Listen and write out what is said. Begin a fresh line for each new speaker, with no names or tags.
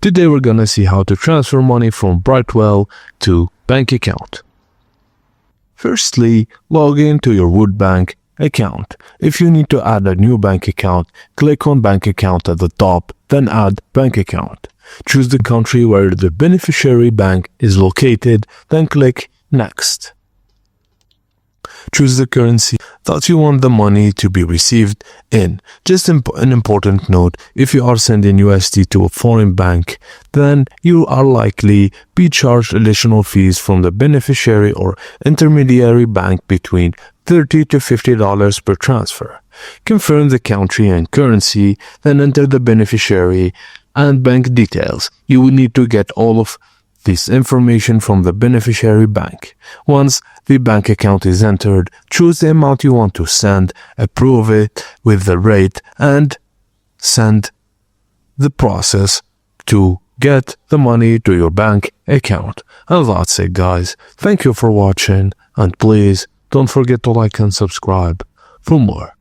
Today we're gonna see how to transfer money from Brightwell to bank account. Firstly, log into your Wood Bank account. If you need to add a new bank account, click on bank account at the top, then add bank account. Choose the country where the beneficiary bank is located, then click next. Choose the currency that you want the money to be received in. Just an important note, if you are sending USD to a foreign bank, then you are likely be charged additional fees from the beneficiary or intermediary bank between $30 to $50 per transfer. Confirm the country and currency, then enter the beneficiary and bank details. You will need to get all of this information from the beneficiary bank. Once the bank account is entered, choose the amount you want to send, approve it with the rate, and send the process to get the money to your bank account. And that's it, guys. Thank you for watching, and please don't forget to like and subscribe for more.